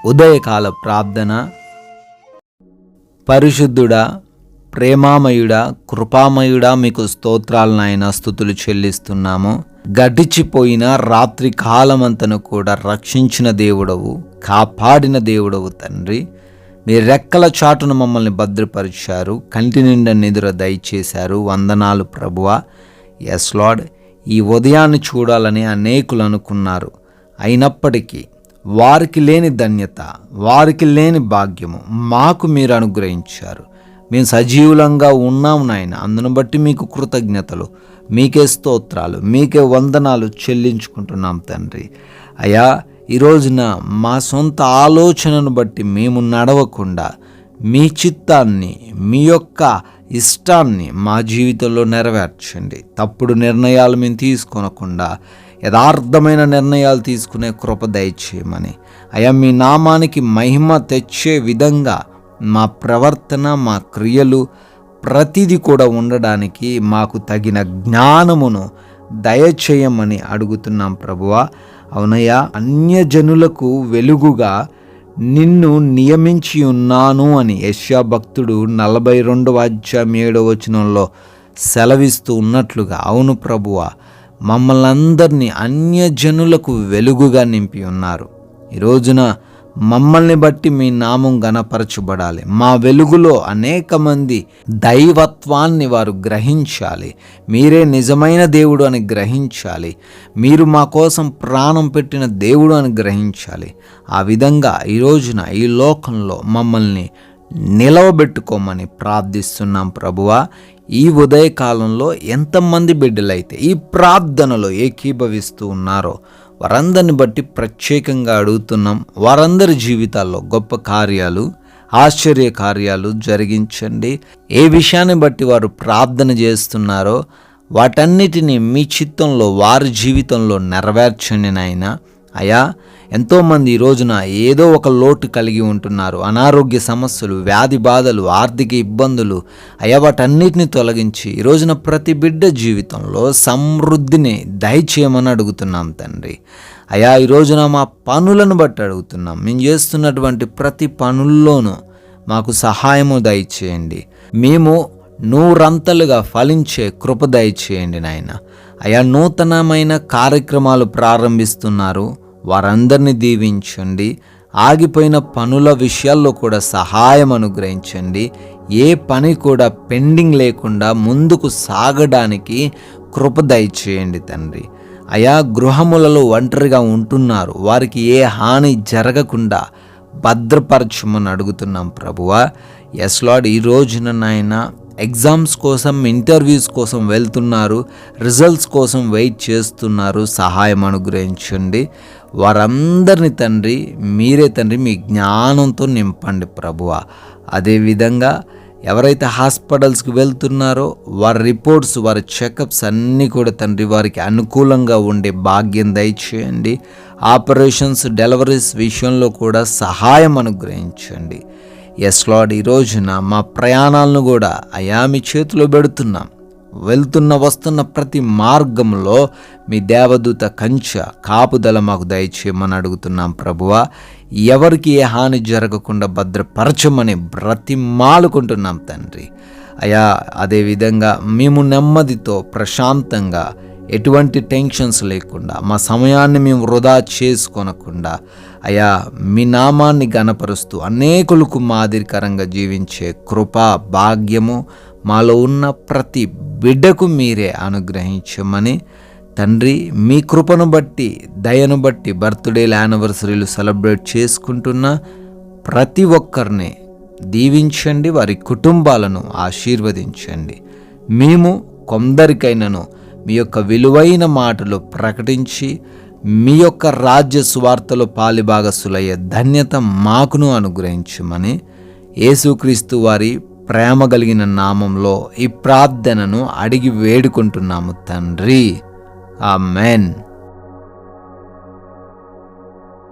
ఉదయకాల ప్రార్థన. పరిశుద్ధుడా, ప్రేమామయుడా, కృపామయుడా, మీకు స్తోత్రాలు నాయన, స్తుతులు చెల్లిస్తున్నాము. గడిచిపోయిన రాత్రి కాలమంతను కూడా రక్షించిన దేవుడవు, కాపాడిన దేవుడవు తండ్రి. మీ రెక్కల చాటును మమ్మల్ని భద్రపరిచారు, కంటి నిండా నిదుర దయచేశారు. వందనాలు ప్రభువా. ఎస్ లార్డ్, ఈ ఉదయాన్ని చూడాలని అనేకులు అనుకున్నారు. అయినప్పటికీ వారికి లేని ధన్యత, వారికి లేని భాగ్యము మాకు మీరు అనుగ్రహించారు. మేము సజీవులంగా ఉన్నాం నాయన. అందును బట్టి మీకు కృతజ్ఞతలు, మీకే స్తోత్రాలు, మీకే వందనాలు చెల్లించుకుంటున్నాం తండ్రి. అయ్యా, ఈ రోజున మా సొంత ఆలోచనను బట్టి మేము నడవకుండా మీ చిత్తాన్ని, మీ యొక్క ఇష్టాన్ని మా జీవితంలో నెరవేర్చండి. తప్పుడు నిర్ణయాలు మేము తీసుకోనకుండా యథార్థమైన నిర్ణయాలు తీసుకునే కృప దయచేయమని, అయ్యా, మీ నామానికి మహిమ తెచ్చే విధంగా మా ప్రవర్తన, మా క్రియలు ప్రతిదీ కూడా ఉండడానికి మాకు తగిన జ్ఞానమును దయచేయమని అడుగుతున్నాం ప్రభువా. అవునయ్యా, అన్యజనులకు వెలుగుగా నిన్ను నియమించి ఉన్నాను అని యెషయా భక్తుడు 42:7 సెలవిస్తూ ఉన్నట్లుగా, అవును ప్రభువా, మమ్మల్ని అందరినీ అన్యజనులకు వెలుగుగా నింపి ఉన్నారు. ఈ రోజున మమ్మల్ని బట్టి మీ నామం గణపరచబడాలి. మా వెలుగులో అనేక మంది దైవత్వాన్ని వారు గ్రహించాలి. మీరే నిజమైన దేవుడు అని గ్రహించాలి. మీరు మా కోసం ప్రాణం పెట్టిన దేవుడు అని గ్రహించాలి. ఆ విధంగా ఈ రోజున ఈ లోకంలో మమ్మల్ని నిలవబెట్టుకోమని ప్రార్థిస్తున్నాం ప్రభువా. ఈ ఉదయకాలంలో ఎంతమంది బిడ్డలైతే ఈ ప్రార్థనలో ఏకీభవిస్తూ ఉన్నారో వారందరిని బట్టి ప్రత్యేకంగా అడుగుతున్నాం. వారందరి జీవితాల్లో గొప్ప కార్యాలు, ఆశ్చర్య కార్యాలు జరిగించండి. ఏ విషయాన్ని బట్టి వారు ప్రార్థన చేస్తున్నారో వాటన్నిటినీ మీ చిత్తంలో వారి జీవితంలో నెరవేర్చండి నాయనా. అయ్యా, ఎంతోమంది ఈ రోజున ఏదో ఒక లోటు కలిగి ఉంటున్నారు. అనారోగ్య సమస్యలు, వ్యాధి బాధలు, ఆర్థిక ఇబ్బందులు. అయ్యా, వాటన్నిటిని తొలగించి ఈ రోజున ప్రతి బిడ్డ జీవితంలో సమృద్ధిని దయచేయమని అడుగుతున్నాం తండ్రి. అయ్యా, ఈ రోజున మా పనులను బట్టి అడుగుతున్నాం. మేము చేస్తున్నటువంటి ప్రతి పనుల్లోనూ మాకు సహాయము దయచేయండి. మేము నూరంతలుగా ఫలించే కృప దయచేయండి నాయన. అయ్యా, నూతనమైన కార్యక్రమాలు ప్రారంభిస్తున్నారు, వారందరినీ దీవించండి. ఆగిపోయిన పనుల విషయాల్లో కూడా సహాయం అనుగ్రహించండి. ఏ పని కూడా పెండింగ్ లేకుండా ముందుకు సాగడానికి కృప దయచేయండి తండ్రి. అయా, గృహములలో ఒంటరిగా ఉంటున్నారు, వారికి ఏ హాని జరగకుండా భద్రపరచమని అడుగుతున్నాం ప్రభువా. ఎస్ లార్డ్, ఈ రోజున నాయన ఎగ్జామ్స్ కోసం, ఇంటర్వ్యూస్ కోసం వెళ్తున్నారు, రిజల్ట్స్ కోసం వెయిట్ చేస్తున్నారు, సహాయం అనుగ్రహించండి. వారందరినీ తండ్రి మీరే తండ్రి మీ జ్ఞానంతో నింపండి ప్రభువా. అదేవిధంగా ఎవరైతే హాస్పిటల్స్కి వెళ్తున్నారో వారి రిపోర్ట్స్, వారి చెకప్స్ అన్నీ కూడా తండ్రి వారికి అనుకూలంగా ఉండే భాగ్యం దయచేయండి. ఆపరేషన్స్, డెలివరీస్ విషయంలో కూడా సహాయం అనుగ్రహించండి. ఎస్ లార్డ్, ఈ రోజున మా ప్రయాణాలను కూడా అయా మీ చేతిలో పెడుతున్నాం. వెళ్తున్న వస్తున్న ప్రతి మార్గంలో మీ దేవదూత కంచె కాపుదల మాకు దయచేయమని అడుగుతున్నాం ప్రభువా. ఎవరికి ఏ హాని జరగకుండా భద్రపరచమని బ్రతిమాలుకుంటున్నాం తండ్రి. అయా, అదేవిధంగా మేము నెమ్మదితో, ప్రశాంతంగా, ఎటువంటి టెన్షన్స్ లేకుండా, మా సమయాన్ని మేము వృధా చేసుకోనకుండా అయా మీ నామాన్ని గణపరుస్తూ అనేకులకు మాదిరికరంగా జీవించే కృప, భాగ్యము మాలో ఉన్న ప్రతి బిడ్డకు మీరే అనుగ్రహించమని తండ్రి, మీ కృపను బట్టి, దయను బట్టి బర్త్డేలు, యానివర్సరీలు సెలబ్రేట్ చేసుకుంటున్న ప్రతి ఒక్కరిని దీవించండి. వారి కుటుంబాలను ఆశీర్వదించండి. మేము కొందరికైనాను మీ యొక్క విలువైన మాటలు ప్రకటించి మీ యొక్క రాజ్య సువార్తలో పాలిభాగస్తులయ్యే ధన్యత మాకును అనుగ్రహించమని యేసుక్రీస్తు వారి ప్రేమ కలిగిన నామంలో ఈ ప్రార్థనను అడిగి వేడుకుంటున్నాము తండ్రి. ఆమెన్.